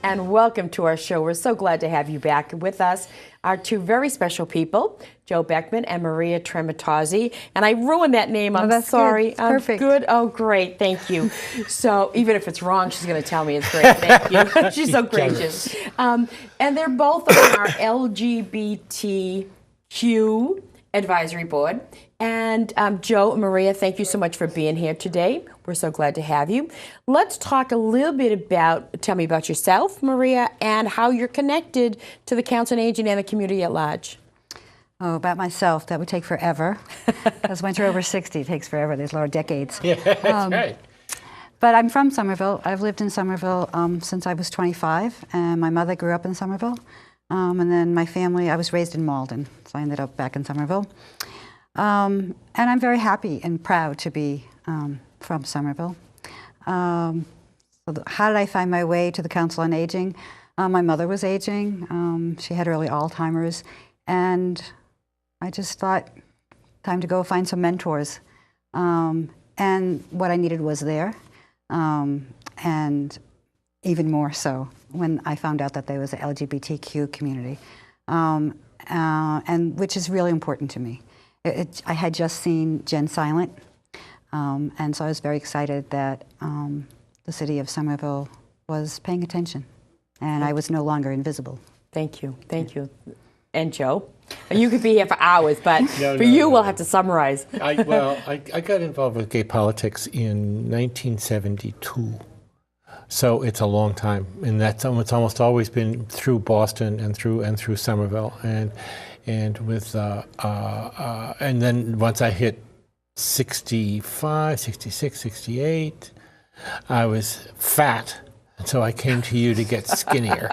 and welcome to our show. We're so glad to have you back with us. Our two very special people, Joe Beckman and Maria Tramontozzi. And I ruined that name. I'm sorry. Good. Perfect. Good. Oh, great. Thank you. So even if it's wrong, she's going to tell me it's great. Thank you. She's so gracious. And they're both on our LGBTQ Advisory Board. And Joe and Maria, thank you so much for being here today. We're so glad to have you. Let's talk a little bit about, tell me about yourself, Maria, and how you're connected to the Council on Aging and the community at large. Oh, about myself, that would take forever. Because once you're over 60, it takes forever. There's a lot of decades. Yeah, that's right. But I'm from Somerville. I've lived in Somerville since I was 25, and my mother grew up in Somerville. And then my family, I was raised in Malden, so I ended up back in Somerville. And I'm very happy and proud to be from Somerville. How did I find my way to the Council on Aging? My mother was aging. She had early Alzheimer's, and I just thought, time to go find some mentors. And what I needed was there, and even more so when I found out that there was an LGBTQ community, and which is really important to me. I had just seen Gen Silent, and so I was very excited that the city of Somerville was paying attention, and I was no longer invisible. Thank you. Thank you. And Joe? You could be here for hours, but we'll have to summarize. I got involved with gay politics in 1972. So it's a long time, and it's almost always been through Boston and through Somerville, and with and then once I hit 65, 66, 68, I was fat, and so I came to you to get skinnier.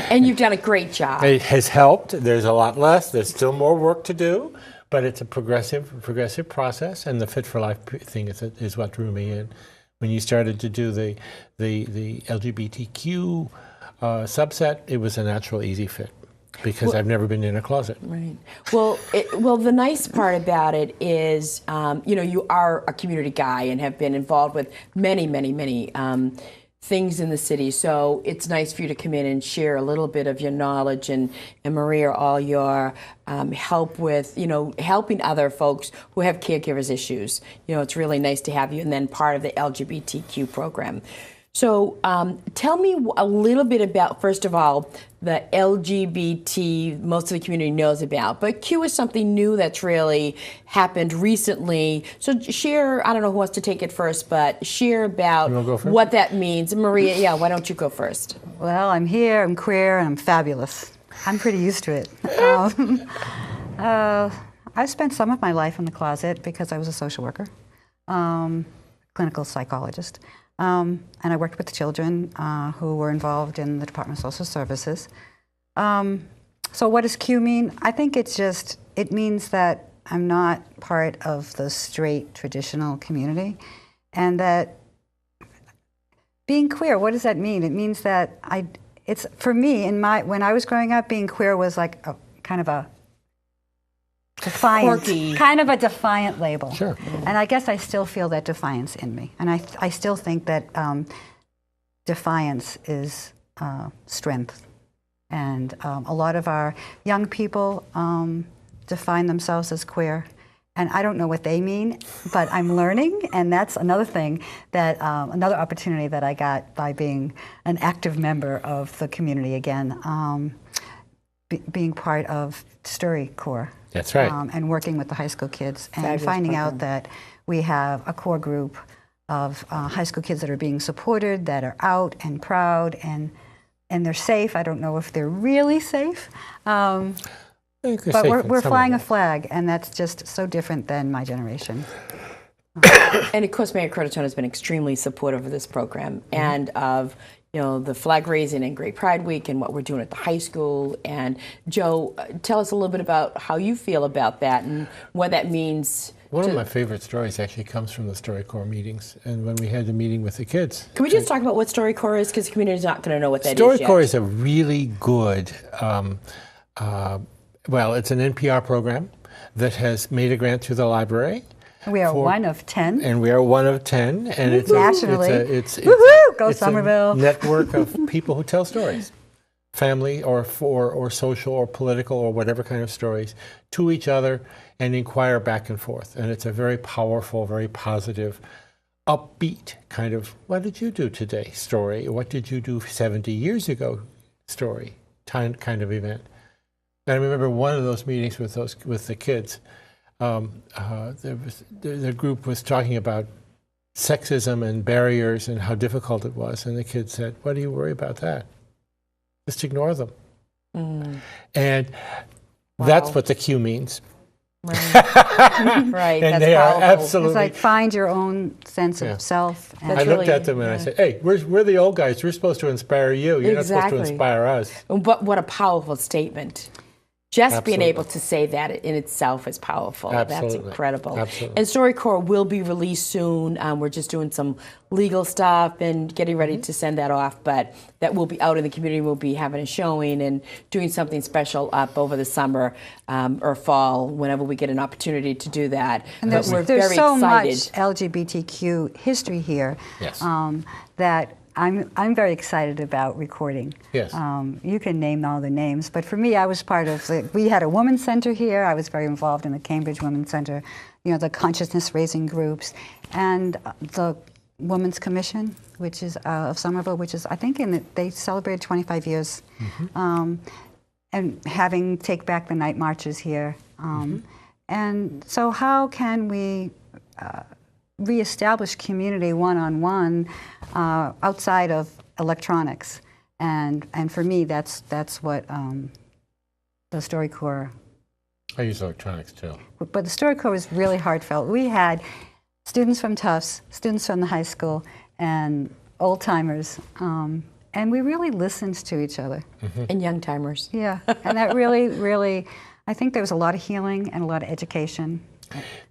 And you've done a great job. It has helped. There's a lot less. There's still more work to do, but it's a progressive process, and the Fit for Life thing is what drew me in. When you started to do the LGBTQ subset, it was a natural, easy fit because I've never been in a closet. Right. Well, the nice part about it is, you are a community guy and have been involved with many things in the city. So it's nice for you to come in and share a little bit of your knowledge, and Maria, all your help with, helping other folks who have caregivers issues. It's really nice to have you, and then part of the LGBTQ program. So tell me a little bit about, first of all, the LGBT most of the community knows about, but Q is something new that's really happened recently. So share, I don't know who wants to take it first, but share about what that means. Maria, why don't you go first? Well, I'm here, I'm queer, and I'm fabulous. I'm pretty used to it. I've spent some of my life in the closet because I was a social worker, clinical psychologist. And I worked with children who were involved in the Department of Social Services. So what does Q mean? I think it means that I'm not part of the straight traditional community, and that being queer, what does that mean? It means that it's for me, when I was growing up, being queer was like a kind of a defiant, kind of a defiant label. Sure. And I guess I still feel that defiance in me. And I still think that defiance is strength. And a lot of our young people define themselves as queer. And I don't know what they mean, but I'm learning. And that's another thing that, another opportunity that I got by being an active member of the community again, being part of Storycorps. That's right. And working with the high school kids and finding out that we have a core group of high school kids that are being supported, that are out and proud, and they're safe. I don't know if they're really safe, but we're flying a flag, and that's just so different than my generation. And of course, Mayor Crotone has been extremely supportive of this program and of the flag raising and Great Pride Week and what we're doing at the high school. And Joe, tell us a little bit about how you feel about that and what that means. One of my favorite stories actually comes from the Storycorps meetings, and when we had the meeting with the kids. Can we just talk about what Storycorps is, because the community is not going to know what that is yet. Storycorps is a really good, it's an NPR program that has made a grant through the library We are one of 10. And we are one of 10. And it's nationally. It's Go Somerville. A network of people who tell stories, family or social or political or whatever kind of stories, to each other and inquire back and forth. And it's a very powerful, very positive, upbeat kind of, what did you do today story? What did you do 70 years ago story kind of event. And I remember one of those meetings with the kids. The group was talking about sexism and barriers and how difficult it was. And the kids said, "What do you worry about that? Just ignore them." And that's what the Q means. Right. Right. And that's they powerful. are absolutely. It's like find your own sense of self. And I looked at them and I said, "Hey, we're the old guys. We're supposed to inspire you. You're not supposed to inspire us." But what a powerful statement. Just being Absolutely. able to say that in itself is powerful. Absolutely. That's incredible. Absolutely. And Storycorps will be released soon. We're just doing some legal stuff and getting ready to send that off, but that will be out in the community. We'll be having a showing and doing something special up over the summer or fall, whenever we get an opportunity to do that. And But we're there's very so excited. much LGBTQ history here Yes. that I'm very excited about recording. Yes. You can name all the names, but for me, I was part of we had a women's center here. I was very involved in the Cambridge Women's Center, the consciousness raising groups, and the Women's Commission, which is of Somerville, which is, I think, they celebrated 25 years, and having Take Back the Night marches here. And so how can we reestablish community one-on-one outside of electronics, and for me that's what the Storycorps. I use electronics too. But the Storycorps was really heartfelt. We had students from Tufts, students from the high school, and old timers, and we really listened to each other. And young timers. Yeah, and that really, I think there was a lot of healing and a lot of education.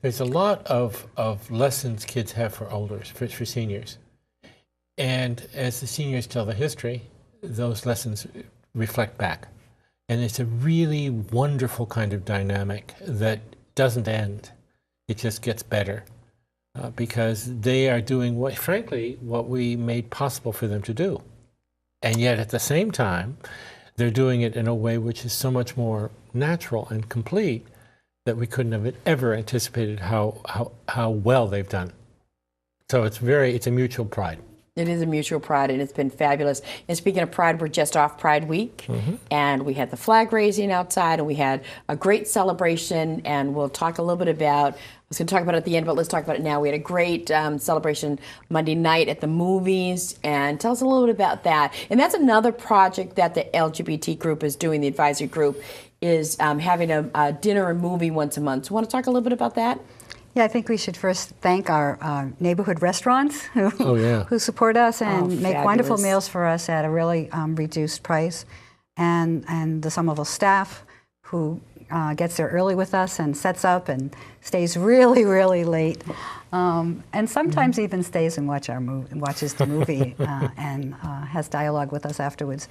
There's a lot of lessons kids have for elders, for seniors. And as the seniors tell the history, those lessons reflect back. And it's a really wonderful kind of dynamic that doesn't end. It just gets better because they are doing, what we made possible for them to do. And yet at the same time, they're doing it in a way which is so much more natural and complete that we couldn't have ever anticipated how well they've done. So it's a mutual pride. It is a mutual pride, and it's been fabulous. And speaking of pride, we're just off Pride Week, and we had the flag raising outside, and we had a great celebration, and we'll talk a little bit about, I was going to talk about it at the end, but let's talk about it now. We had a great celebration Monday night at the movies, and tell us a little bit about that. And that's another project that the LGBT group is doing, the advisory group, is having a dinner and movie once a month. So you want to talk a little bit about that? Yeah, I think we should first thank our neighborhood restaurants who support us and make wonderful meals for us at a really reduced price, and the Somerville staff who gets there early with us and sets up and stays really, really late, and sometimes even stays and watches the movie and has dialogue with us afterwards.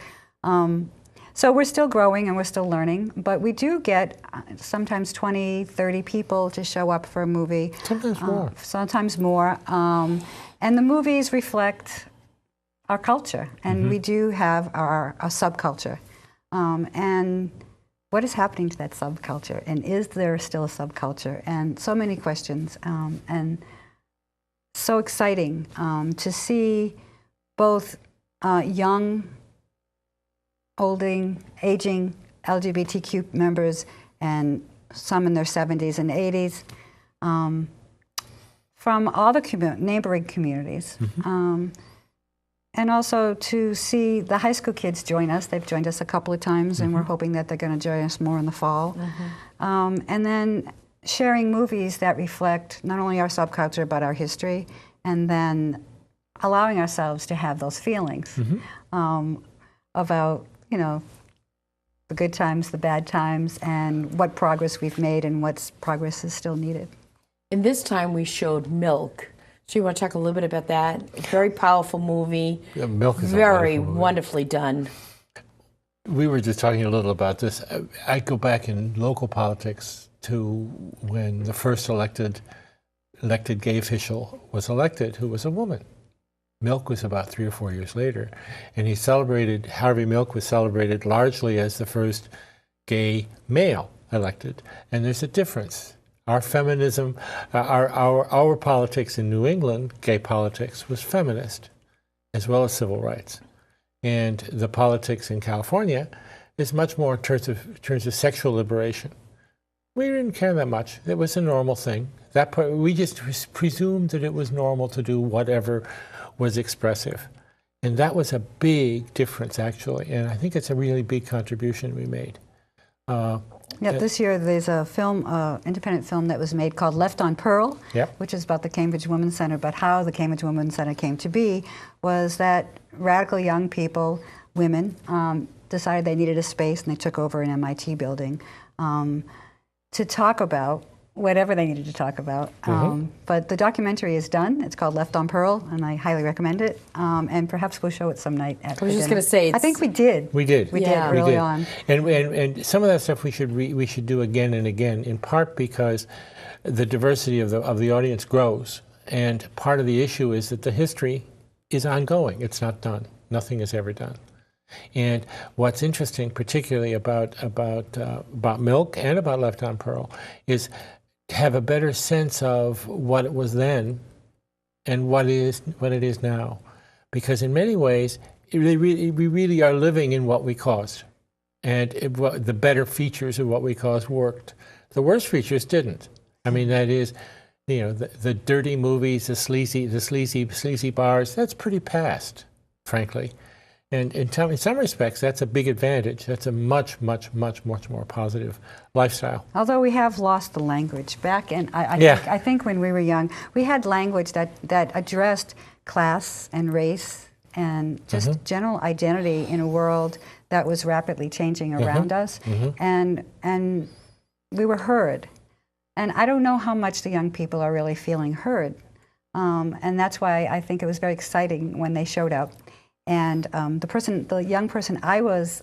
So we're still growing and we're still learning, but we do get sometimes 20, 30 people to show up for a movie. Sometimes more. Sometimes more. And the movies reflect our culture, and we do have our subculture. And what is happening to that subculture? And is there still a subculture? And so many questions. And so exciting to see both young, aging LGBTQ members and some in their 70s and 80s from all the neighboring communities. And also to see the high school kids join us. They've joined us a couple of times, and we're hoping that they're going to join us more in the fall. And then sharing movies that reflect not only our subculture but our history, and then allowing ourselves to have those feelings about the good times, the bad times, and what progress we've made and what progress is still needed. And this time we showed Milk. So you want to talk a little bit about that? A very powerful movie. Yeah, Milk is very a wonderful movie. wonderfully done. We were just talking a little about this. I go back in local politics to when the first elected elected gay official was elected who was a woman. Milk was about 3 or 4 years later, and Harvey Milk was celebrated largely as the first gay male elected, and there's a difference. Our feminism, our politics in New England, gay politics, was feminist, as well as civil rights. And the politics in California is much more in terms of sexual liberation. We didn't care that much. It was a normal thing. We just presumed that it was normal to do whatever was expressive. And that was a big difference, actually. And I think it's a really big contribution we made. This year there's a film, independent film that was made called Left on Pearl, which is about the Cambridge Women's Center. But how the Cambridge Women's Center came to be was that radical young people, women, decided they needed a space, and they took over an MIT building to talk about whatever they needed to talk about. But the documentary is done. It's called Left on Pearl, and I highly recommend it. And perhaps we'll show it some night at I was just going to say, I think we did. We did. We did early on. And some of that stuff we should do again and again, in part because the diversity of the audience grows. And part of the issue is that the history is ongoing. It's not done. Nothing is ever done. And what's interesting, particularly about Milk and about Left on Pearl, is to have a better sense of what it was then and what it is now, because in many ways we really are living in what we caused, and the better features of what we caused worked. The worst features didn't. I mean, that is, the dirty movies, the sleazy bars. That's pretty past, frankly. And in some respects, that's a big advantage. That's a much more positive lifestyle. Although we have lost the language. Back in, I think when we were young, we had language that addressed class and race and just general identity in a world that was rapidly changing around us. And we were heard. And I don't know how much the young people are really feeling heard. And that's why I think it was very exciting when they showed up. And the young person I was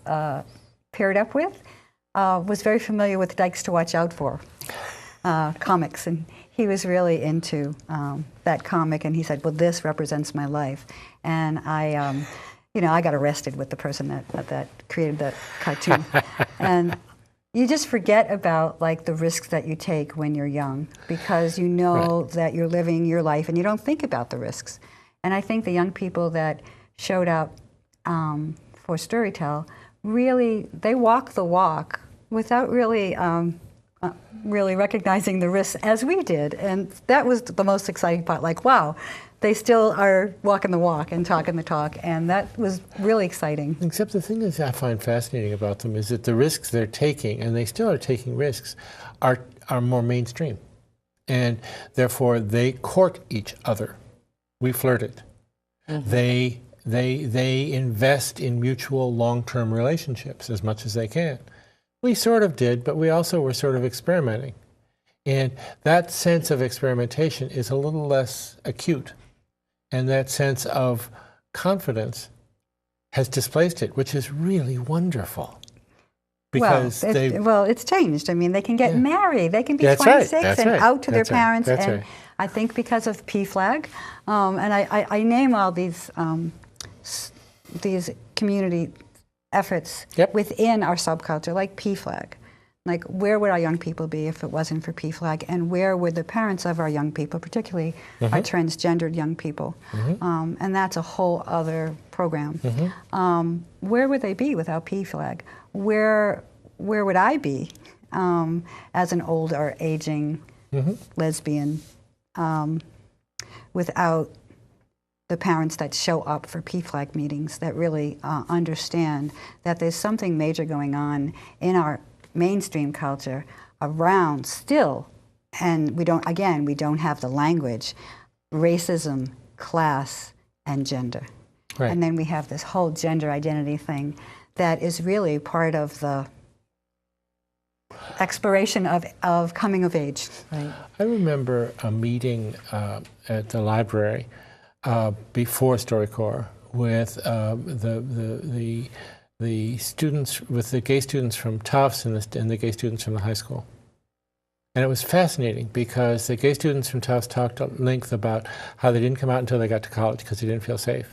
paired up with was very familiar with Dykes to Watch Out For comics, and he was really into that comic. And he said, "Well, this represents my life." And I got arrested with the person that created that cartoon. And you just forget about the risks that you take when you're young, because you know that you're living your life and you don't think about the risks. And I think the young people that showed up for Storytell, really, they walk the walk without really recognizing the risks as we did. And that was the most exciting part. Wow, they still are walking the walk and talking the talk. And that was really exciting. Except the thing that I find fascinating about them is that the risks they're taking, and they still are taking risks, are more mainstream. And therefore, they court each other. We flirted. They invest in mutual long-term relationships as much as they can. We sort of did, but we also were sort of experimenting. And that sense of experimentation is a little less acute. And that sense of confidence has displaced it, which is really wonderful. Because it's changed. I mean, they can get married. They can be 26 and out to their parents. And I think because of PFLAG, and I name all these community efforts within our subculture, like PFLAG. Where would our young people be if it wasn't for PFLAG? And where would the parents of our young people, particularly our transgendered young people, and that's a whole other program. Where would they be without PFLAG? Where would I be as an old or aging lesbian without the parents that show up for PFLAG meetings, that really understand that there's something major going on in our mainstream culture around still, and we don't have the language, racism, class, and gender. And then we have this whole gender identity thing that is really part of the exploration of coming of age. I remember a meeting at the library before Storycorps with the students, with the gay students from Tufts and the gay students from the high school. And it was fascinating because the gay students from Tufts talked at length about how they didn't come out until they got to college because they didn't feel safe.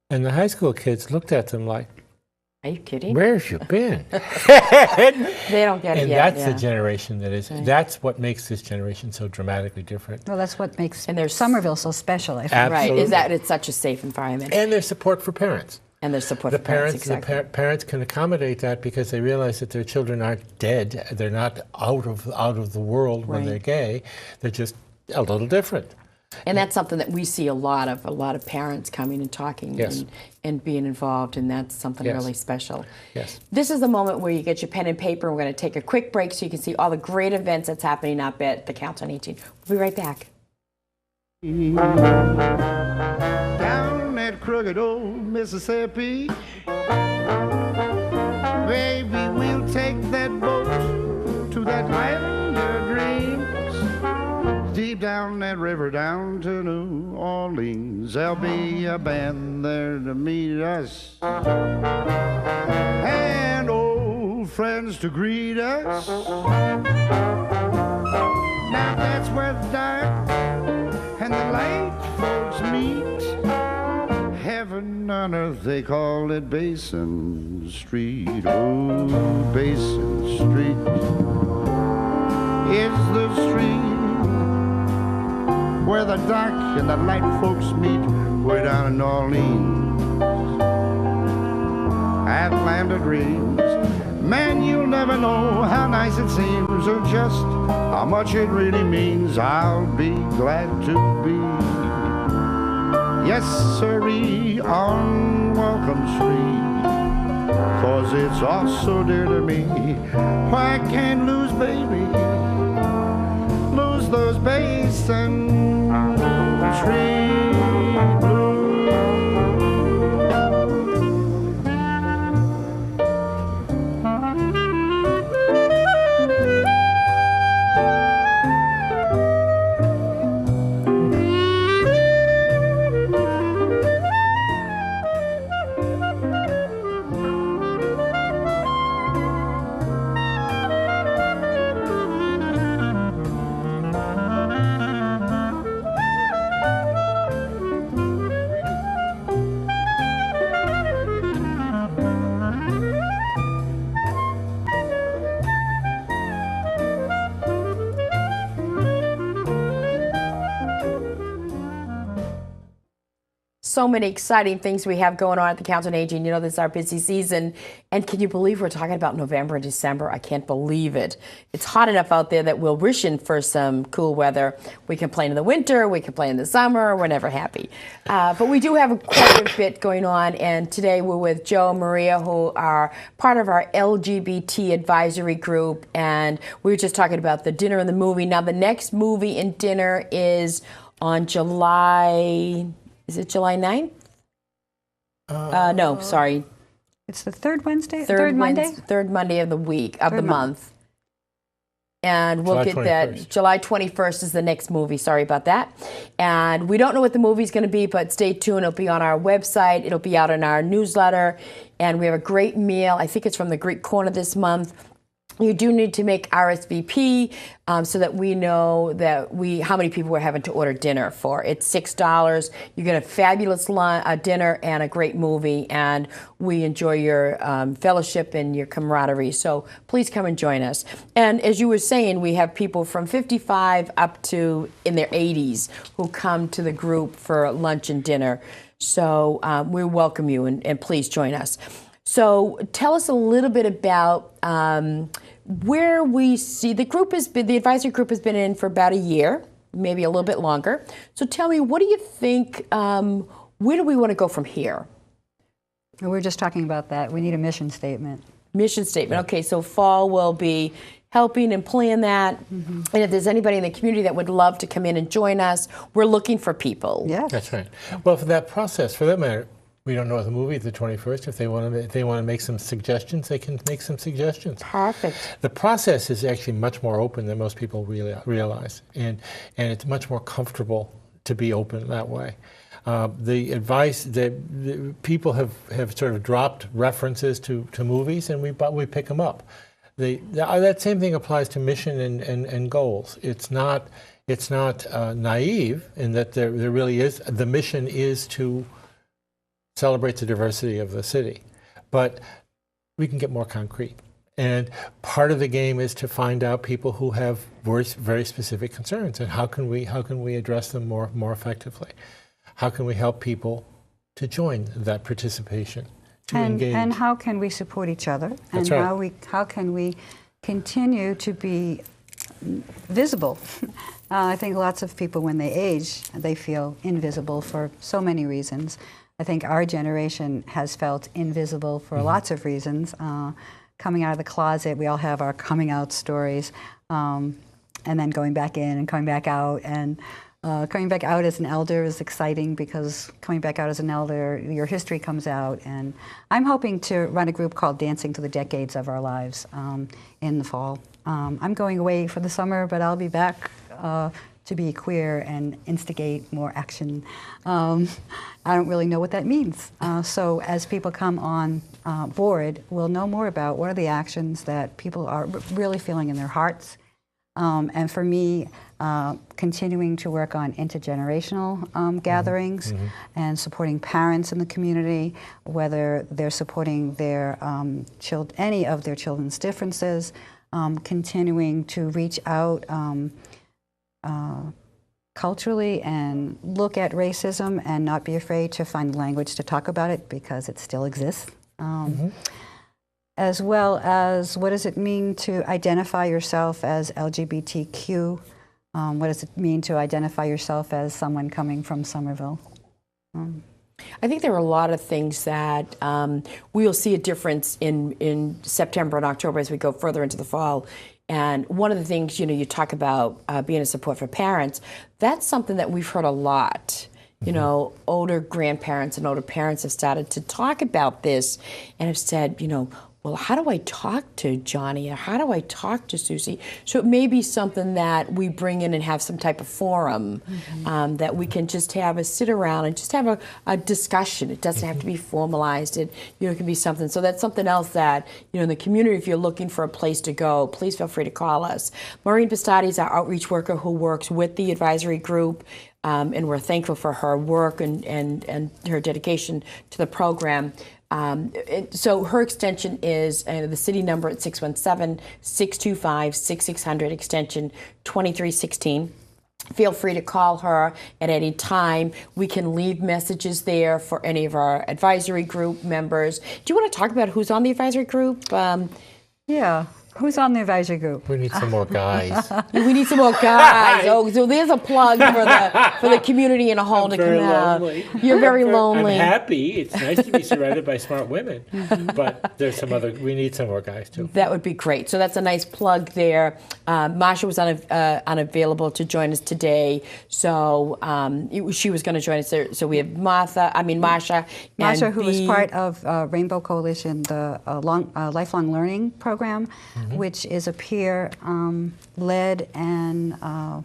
And the high school kids looked at them like, are you kidding? where have you been? They don't get it And yet. that's the generation that is, that's what makes this generation so dramatically different. Well, that's what makes And there's- Somerville so special, I think. Right, Absolutely. is that it's such a safe environment. And there's support for parents. And there's support The for parents, parents, exactly. parents can accommodate that because they realize that their children aren't dead. They're not out of the world when Right. they're gay. They're just a little different. And that's something that we see a lot of parents coming and talking Yes. and being involved, and that's something Yes. really special. Yes. This is the moment where you get your pen and paper. We're going to take a quick break so you can see all the great events that's happening up at the Council on 18. We'll be right back. Down that crooked old Mississippi, baby, we'll take that boat to that land of dreams. Deep down that river, down to New Orleans, there'll be a band there to meet us, and old friends to greet us. Now that's where the dark and the light folks meet. Heaven on earth, they call it Basin Street. Oh, Basin Street is the street where the dark and the light folks meet. Way down in New Orleans, at Land of Dreams. Man, you'll never know how nice it seems, or just how much it really means. I'll be glad to be, yes sirree, on Welcome Street, 'cause it's all so dear to me. Why can't lose, baby, lose those Basin Street blues. So many exciting things we have going on at the Council on Aging. You know, this is our busy season. And can you believe we're talking about November and December? I can't believe it. It's hot enough out there that we're wishing for some cool weather. We complain in the winter, we complain in the summer, we're never happy. But we do have quite a bit going on. And today we're with Joe and Maria, who are part of our LGBT advisory group. And we were just talking about the dinner and the movie. Now, the next movie and dinner is on July... Is it July 9th? No, sorry. It's the third Wednesday? Third Monday? Third Monday of the week, of the Third month. And we'll July get that. 21st. July 21st is the next movie. Sorry about that. And we don't know what the movie's going to be, but stay tuned. It'll be on our website. It'll be out in our newsletter. And we have a great meal. I think it's from the Greek Corner this month. You do need to make RSVP so that we know that how many people we're having to order dinner for. It's $6. You get a fabulous dinner and a great movie, and we enjoy your fellowship and your camaraderie. So please come and join us. And as you were saying, we have people from 55 up to in their 80s who come to the group for lunch and dinner. So we welcome you, and please join us. So tell us a little bit about where we see the advisory group has been in for about a year, maybe a little bit longer. So tell me, what do you think? Where do we want to go from here? We were just talking about that. We need a mission statement. Mission statement. Okay, so fall will be helping and plan that. Mm-hmm. And if there's anybody in the community that would love to come in and join us, we're looking for people. Yes. That's right. Well, for that process, for that matter, we don't know the movie the 21st. If they want to make some suggestions, they can make some suggestions. Perfect. The process is actually much more open than most people really realize, and it's much more comfortable to be open that way. The advice that the people have sort of dropped references to movies, and we pick them up. that same thing applies to mission and goals. It's not naive in that there really is, the mission is to celebrate the diversity of the city, but we can get more concrete. And part of the game is to find out people who have very specific concerns, and how can we address them more effectively? How can we help people to join that participation, to engage? And how can we support each other? And That's right. how can we continue to be visible? I think lots of people, when they age, they feel invisible for so many reasons. I think our generation has felt invisible for lots of reasons. Coming out of the closet, we all have our coming out stories, and then going back in and coming back out. And coming back out as an elder is exciting, because coming back out as an elder, your history comes out. And I'm hoping to run a group called Dancing to the Decades of Our Lives in the fall. I'm going away for the summer, but I'll be back to be queer and instigate more action. I don't really know what that means. So as people come on board, we'll know more about what are the actions that people are really feeling in their hearts. And for me, continuing to work on intergenerational gatherings and supporting parents in the community, whether they're supporting their any of their children's differences, continuing to reach out culturally and look at racism and not be afraid to find language to talk about it, because it still exists. As well as, what does it mean to identify yourself as LGBTQ? What does it mean to identify yourself as someone coming from Somerville? I think there are a lot of things that we will see a difference in September and October as we go further into the fall. And one of the things, you talk about being a support for parents, that's something that we've heard a lot. Older grandparents and older parents have started to talk about this and have said, well, how do I talk to Johnny, or how do I talk to Susie? So it may be something that we bring in and have some type of forum that we can just have a sit around and just have a discussion. It doesn't have to be formalized. It can be something. So that's something else that, in the community, if you're looking for a place to go, please feel free to call us. Maureen Pistati is our outreach worker who works with the advisory group. And we're thankful for her work and her dedication to the program. So her extension is the city number at 617-625-6600, extension 2316. Feel free to call her at any time. We can leave messages there for any of our advisory group members. Do you want to talk about who's on the advisory group? Yeah. Who's on the advisory group? We need some more guys. We need some more guys. Oh, so there's a plug for the community in a whole to come out. You're very lonely. I'm happy. It's nice to be surrounded by smart women, but there's we need some more guys too. That would be great. So that's a nice plug there. Masha was unavailable to join us today, so she was going to join us there. So we have Masha, who is part of Rainbow Coalition, the lifelong learning program. Which is a peer-led and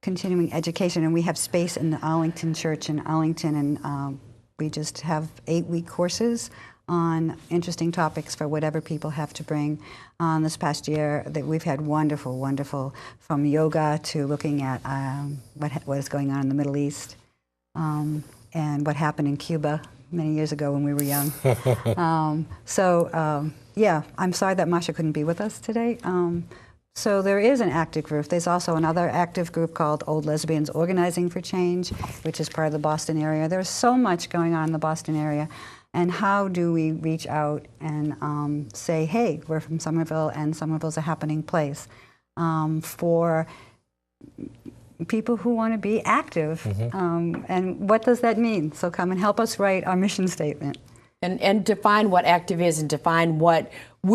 continuing education. And we have space in the Arlington Church in Arlington, and we just have 8-week courses on interesting topics for whatever people have to bring. This past year, we've had wonderful, from yoga to looking at what is going on in the Middle East and what happened in Cuba many years ago when we were young. Yeah, I'm sorry that Masha couldn't be with us today. So there is an active group. There's also another active group called Old Lesbians Organizing for Change, which is part of the Boston area. There's so much going on in the Boston area. And how do we reach out and say, hey, we're from Somerville, and Somerville's a happening place for people who want to be active. And what does that mean? So come and help us write our mission statement. And define what active is, and define where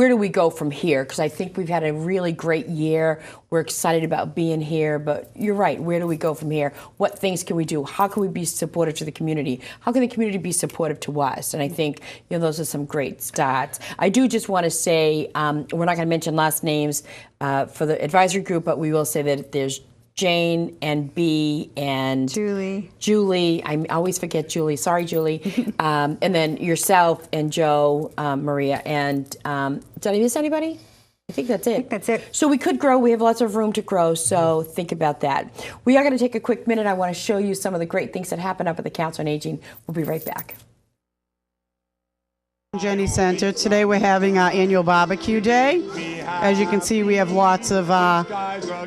do we go from here? Because I think we've had a really great year. We're excited about being here, but you're right. Where do we go from here? What things can we do? How can we be supportive to the community? How can the community be supportive to us? And I think those are some great starts. I do just want to say we're not going to mention last names for the advisory group, but we will say that there's Jane and B and Julie. I always forget Julie. Sorry, Julie. And then yourself and Joe, Maria. And did I miss anybody? I think that's it. That's it. So we could grow. We have lots of room to grow. So think about that. We are going to take a quick minute. I want to show you some of the great things that happen up at the Council on Aging. We'll be right back. Jenny Center. Today we're having our annual barbecue day. As you can see, we have lots of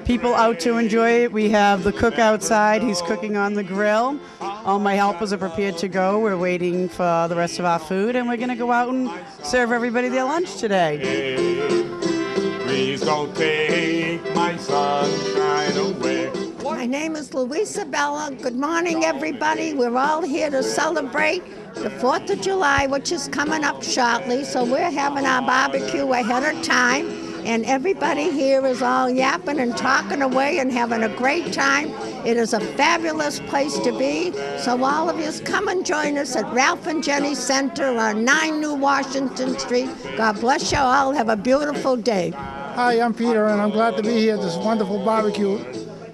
people out to enjoy it. We have the cook outside. He's cooking on the grill. All my helpers are prepared to go. We're waiting for the rest of our food, and we're going to go out and serve everybody their lunch today. Please don't take my sunshine away. My name is Louisa Bella. Good morning, everybody. We're all here to celebrate the 4th of July, which is coming up shortly. So we're having our barbecue ahead of time. And everybody here is all yapping and talking away and having a great time. It is a fabulous place to be. So all of you come and join us at Ralph and Jenny Center on 9 New Washington Street. God bless you all. Have a beautiful day. Hi, I'm Peter, and I'm glad to be here at this wonderful barbecue.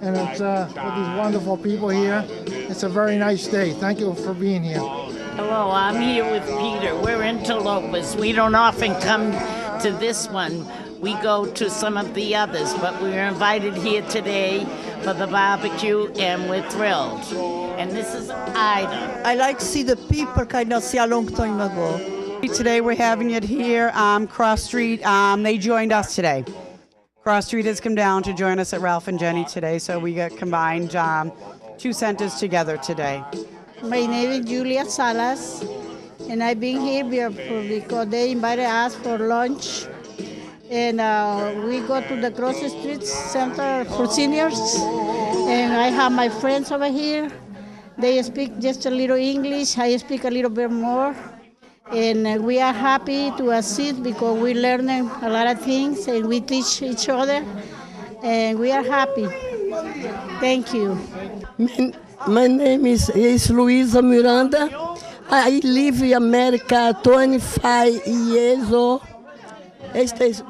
And it's with these wonderful people here. It's a very nice day. Thank you for being here. Hello, I'm here with Peter. We're interlopers. We don't often come to this one. We go to some of the others, but we were invited here today for the barbecue, and we're thrilled. And this is Ida. I like to see the people kind of see a long time ago. Today we're having it here, Cross Street. They joined us today. Cross Street has come down to join us at Ralph and Jenny today, so we got combined 2 centers together today. My name is Julia Salas, and I've been here because they invited us for lunch. And we go to the Cross Street Center for seniors, and I have my friends over here. They speak just a little English. I speak a little bit more. And we are happy to assist because we learn a lot of things and we teach each other, and we are happy. Thank you. My name is Luisa Miranda. I live in America 25 years old. Este is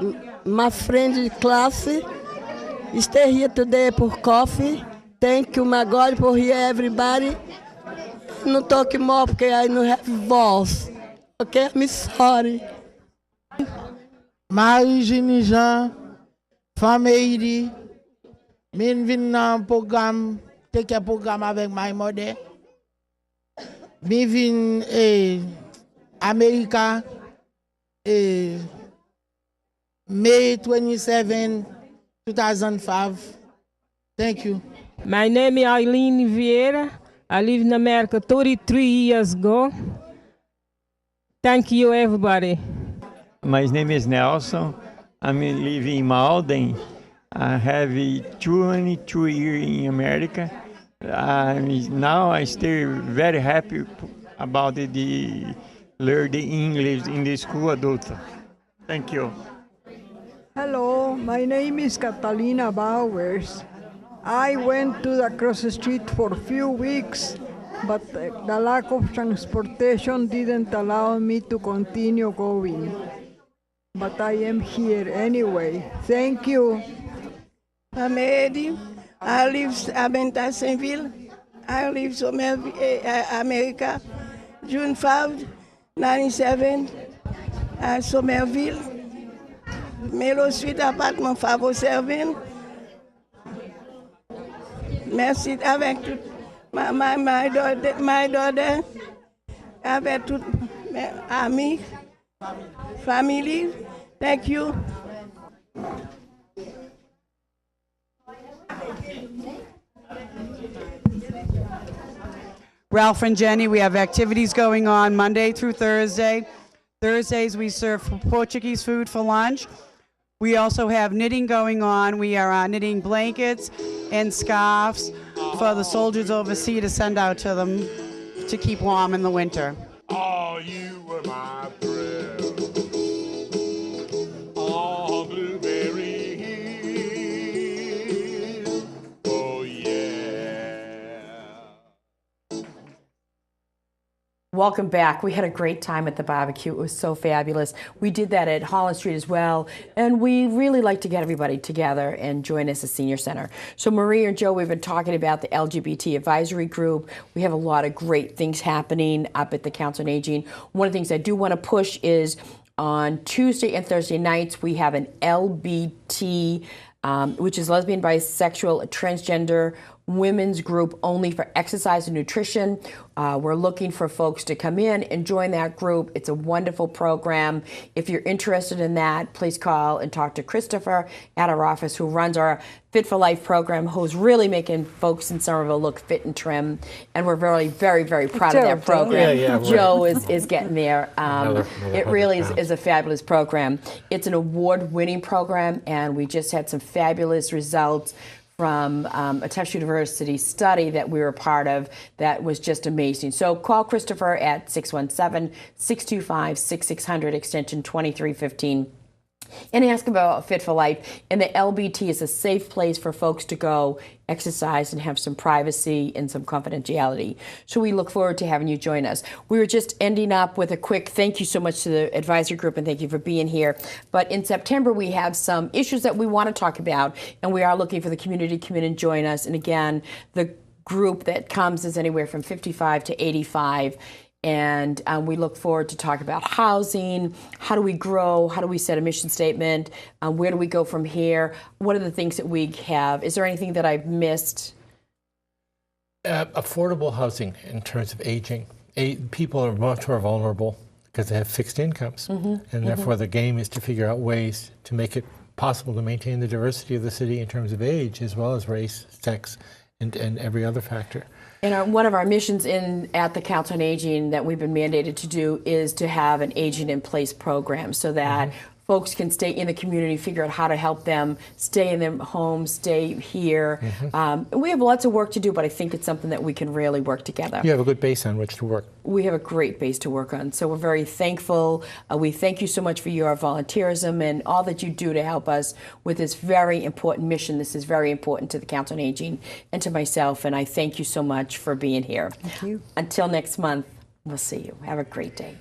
my friend class. Stay here today for coffee. Thank you, my God, for here everybody. Não toque more porque I don't have voice. Okay, I'm sorry. Marie-Jeanne Jean, famille, je viens dans un programme, take un programme avec my mother. Je viens America, May 27, 2005. Thank you. My name is Eileen Vieira. I live in America 33 years ago. Thank you, everybody. My name is Nelson. I'm living in Malden. I have 22 years in America. Now I stay very happy about the learn the English in the school adult. Thank you. Hello, my name is Catalina Bowers. I went to the cross street for a few weeks, but the lack of transportation didn't allow me to continue going. But I am here anyway. Thank you. I'm Eddie. I live in Tysonville. I live in America. June 5, 97. Somerville. Melo Suite appartement Favo Servin. Merci avec tout my daughter, avec tout mes amis, family. Thank you. Ralph and Jenny, we have activities going on Monday through Thursday. Thursdays we serve Portuguese food for lunch. We also have knitting going on. We are knitting blankets and scarves for the soldiers overseas to send out to them to keep warm in the winter. Oh, you were my friend. Oh, Blueberry Hill. Oh, yeah. welcome back. We had a great time at the barbecue. It was so fabulous. We did that at Holland Street as well, and we really like to get everybody together and join us at Senior Center. So Marie and Joe, we've been talking about the LGBT Advisory Group. We have a lot of great things happening up at the Council on Aging. One of the things I do want to push is on Tuesday and Thursday nights, we have an LBT, which is lesbian, bisexual, transgender women's group only for exercise and nutrition. We're looking for folks to come in and join that group. It's a wonderful program. If you're interested in that, please call and talk to Christopher at our office, who runs our Fit for Life program, who's really making folks in Somerville look fit and trim. And we're very, very, very proud of that program. Right. Joe is getting there. It really is a fabulous program. It's an award-winning program, and we just had some fabulous results from a Tufts University study that we were a part of that was just amazing. So call Christopher at 617-625-6600, extension 2315. And ask about Fit for Life. And the LBT is a safe place for folks to go exercise and have some privacy and some confidentiality. So we look forward to having you join us. We were just ending up with a quick thank you so much to the advisory group, and thank you for being here. But in September, we have some issues that we want to talk about, and we are looking for the community to come in and join us. And again, the group that comes is anywhere from 55 to 85. And we look forward to talk about housing. How do we grow? How do we set a mission statement? Where do we go from here? What are the things that we have? Is there anything that I've missed? Affordable housing in terms of aging. People are much more vulnerable because they have fixed incomes. And therefore the game is to figure out ways to make it possible to maintain the diversity of the city in terms of age, as well as race, sex, and every other factor. And one of our missions at the Council on Aging that we've been mandated to do is to have an Aging in Place program so that folks can stay in the community, figure out how to help them stay in their homes, stay here. We have lots of work to do, but I think it's something that we can really work together. You have a good base on which to work. We have a great base to work on, so we're very thankful. We thank you so much for your volunteerism and all that you do to help us with this very important mission. This is very important to the Council on Aging and to myself, and I thank you so much for being here. Thank you. Until next month, we'll see you. Have a great day.